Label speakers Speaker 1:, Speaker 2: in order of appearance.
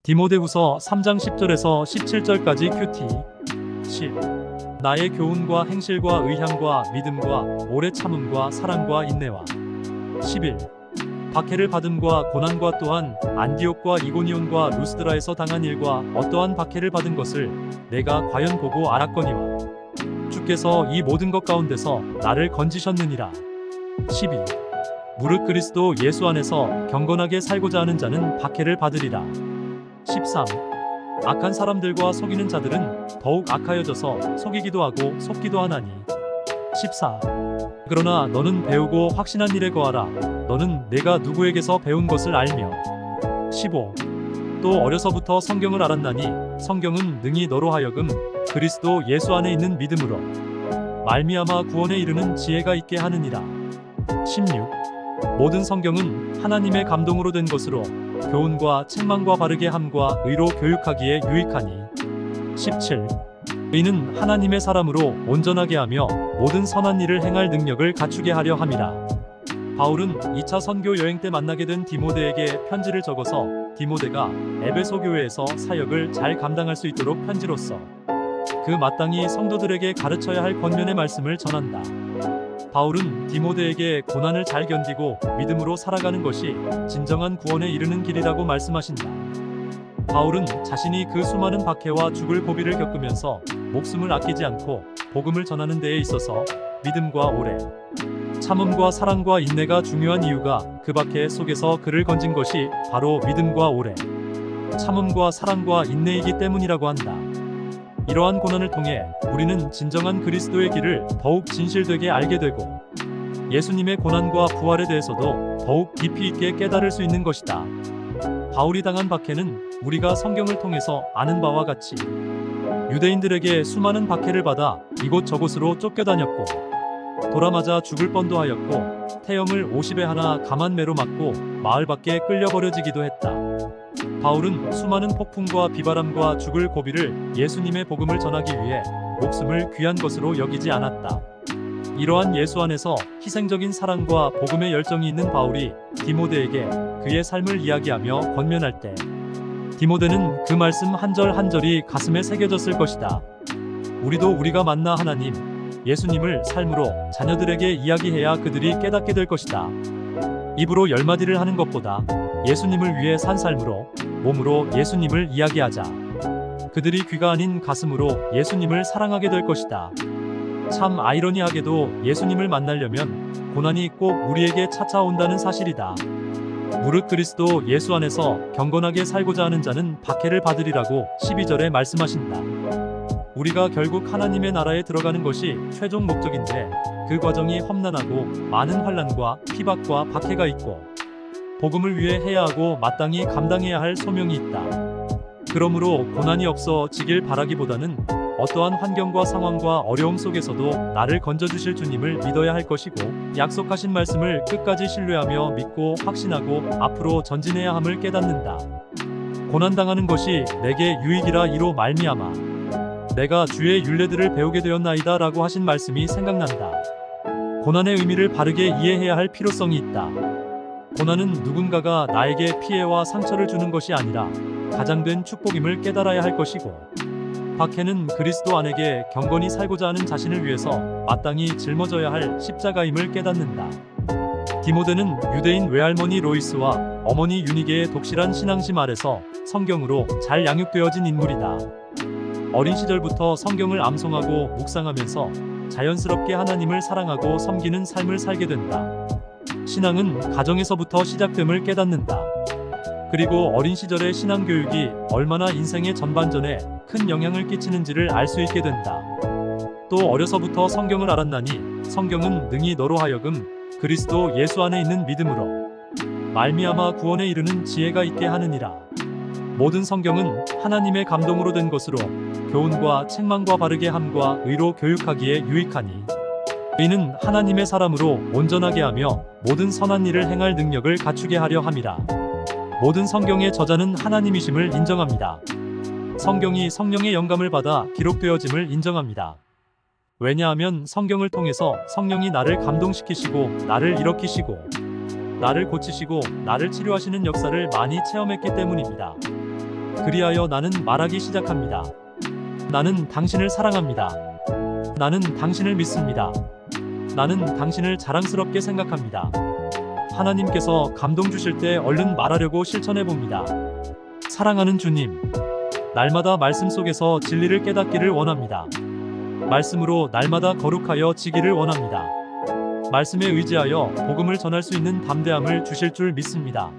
Speaker 1: 디모데후서 3장 10절에서 17절까지 큐티 10. 나의 교훈과 행실과 의향과 믿음과 오래 참음과 사랑과 인내와 11. 박해를 받음과 고난과 또한 안디옥과 이고니온과 루스드라에서 당한 일과 어떠한 박해를 받은 것을 내가 과연 보고 알았거니와 주께서 이 모든 것 가운데서 나를 건지셨느니라. 12. 무릇 그리스도 예수 안에서 경건하게 살고자 하는 자는 박해를 받으리라. 13. 악한 사람들과 속이는 자들은 더욱 악하여져서 속이기도 하고 속기도 하나니. 14. 그러나 너는 배우고 확신한 일에 거하라. 너는 내가 누구에게서 배운 것을 알며. 15. 또 어려서부터 성경을 알았나니 성경은 능히 너로 하여금 그리스도 예수 안에 있는 믿음으로 말미암아 구원에 이르는 지혜가 있게 하느니라. 16. 모든 성경은 하나님의 감동으로 된 것으로 교훈과 책망과 바르게 함과 의로 교육하기에 유익하니. 17. 이는 하나님의 사람으로 온전하게 하며 모든 선한 일을 행할 능력을 갖추게 하려 함이라. 바울은 2차 선교 여행 때 만나게 된 디모데에게 편지를 적어서 디모데가 에베소 교회에서 사역을 잘 감당할 수 있도록 편지로써 그 마땅히 성도들에게 가르쳐야 할 권면의 말씀을 전한다. 바울은 디모데에게 고난을 잘 견디고 믿음으로 살아가는 것이 진정한 구원에 이르는 길이라고 말씀하신다. 바울은 자신이 그 수많은 박해와 죽을 고비를 겪으면서 목숨을 아끼지 않고 복음을 전하는 데에 있어서 믿음과 오래 참음과 사랑과 인내가 중요한 이유가 그 박해 속에서 그를 건진 것이 바로 믿음과 오래 참음과 사랑과 인내이기 때문이라고 한다. 이러한 고난을 통해 우리는 진정한 그리스도의 길을 더욱 진실되게 알게 되고 예수님의 고난과 부활에 대해서도 더욱 깊이 있게 깨달을 수 있는 것이다. 바울이 당한 박해는 우리가 성경을 통해서 아는 바와 같이 유대인들에게 수많은 박해를 받아 이곳저곳으로 쫓겨다녔고 돌아맞아 죽을 뻔도 하였고 태형을 50에 하나 감한 매로 맞고 마을 밖에 끌려버려지기도 했다. 바울은 수많은 폭풍과 비바람과 죽을 고비를 예수님의 복음을 전하기 위해 목숨을 귀한 것으로 여기지 않았다. 이러한 예수 안에서 희생적인 사랑과 복음의 열정이 있는 바울이 디모데에게 그의 삶을 이야기하며 권면할 때 디모데는 그 말씀 한 절 한 절이 가슴에 새겨졌을 것이다. 우리도 우리가 만나 하나님, 예수님을 삶으로 자녀들에게 이야기해야 그들이 깨닫게 될 것이다. 입으로 10마디를 하는 것보다 예수님을 위해 산 삶으로 몸으로 예수님을 이야기하자. 그들이 귀가 아닌 가슴으로 예수님을 사랑하게 될 것이다. 참 아이러니하게도 예수님을 만나려면 고난이 꼭 우리에게 찾아온다는 사실이다. 무릇 그리스도 예수 안에서 경건하게 살고자 하는 자는 박해를 받으리라고 12절에 말씀하신다. 우리가 결국 하나님의 나라에 들어가는 것이 최종 목적인데 그 과정이 험난하고 많은 환난과 피박과 박해가 있고 복음을 위해 해야 하고 마땅히 감당해야 할 소명이 있다. 그러므로 고난이 없어지길 바라기보다는 어떠한 환경과 상황과 어려움 속에서도 나를 건져주실 주님을 믿어야 할 것이고 약속하신 말씀을 끝까지 신뢰하며 믿고 확신하고 앞으로 전진해야 함을 깨닫는다. 고난당하는 것이 내게 유익이라 이로 말미암아 내가 주의 율례들을 배우게 되었나이다 라고 하신 말씀이 생각난다. 고난의 의미를 바르게 이해해야 할 필요성이 있다. 고난은 누군가가 나에게 피해와 상처를 주는 것이 아니라 가장된 축복임을 깨달아야 할 것이고 박해는 그리스도 안에게 경건히 살고자 하는 자신을 위해서 마땅히 짊어져야 할 십자가임을 깨닫는다. 디모데는 유대인 외할머니 로이스와 어머니 유니게의 독실한 신앙심 아래서 성경으로 잘 양육되어진 인물이다. 어린 시절부터 성경을 암송하고 묵상하면서 자연스럽게 하나님을 사랑하고 섬기는 삶을 살게 된다. 신앙은 가정에서부터 시작됨을 깨닫는다. 그리고 어린 시절의 신앙 교육이 얼마나 인생의 전반전에 큰 영향을 끼치는지를 알 수 있게 된다. 또 어려서부터 성경을 알았나니 성경은 능히 너로 하여금 그리스도 예수 안에 있는 믿음으로 말미암아 구원에 이르는 지혜가 있게 하느니라. 모든 성경은 하나님의 감동으로 된 것으로 교훈과 책망과 바르게 함과 의로 교육하기에 유익하니 이는 하나님의 사람으로 온전하게 하며 모든 선한 일을 행할 능력을 갖추게 하려 함이라. 모든 성경의 저자는 하나님이심을 인정합니다. 성경이 성령의 영감을 받아 기록되어짐을 인정합니다. 왜냐하면 성경을 통해서 성령이 나를 감동시키시고 나를 일으키시고 나를 고치시고 나를 치료하시는 역사를 많이 체험했기 때문입니다. 그리하여 나는 말하기 시작합니다. 나는 당신을 사랑합니다. 나는 당신을 믿습니다. 나는 당신을 자랑스럽게 생각합니다. 하나님께서 감동 주실 때 얼른 말하려고 실천해 봅니다. 사랑하는 주님, 날마다 말씀 속에서 진리를 깨닫기를 원합니다. 말씀으로 날마다 거룩하여 지기를 원합니다. 말씀에 의지하여 복음을 전할 수 있는 담대함을 주실 줄 믿습니다.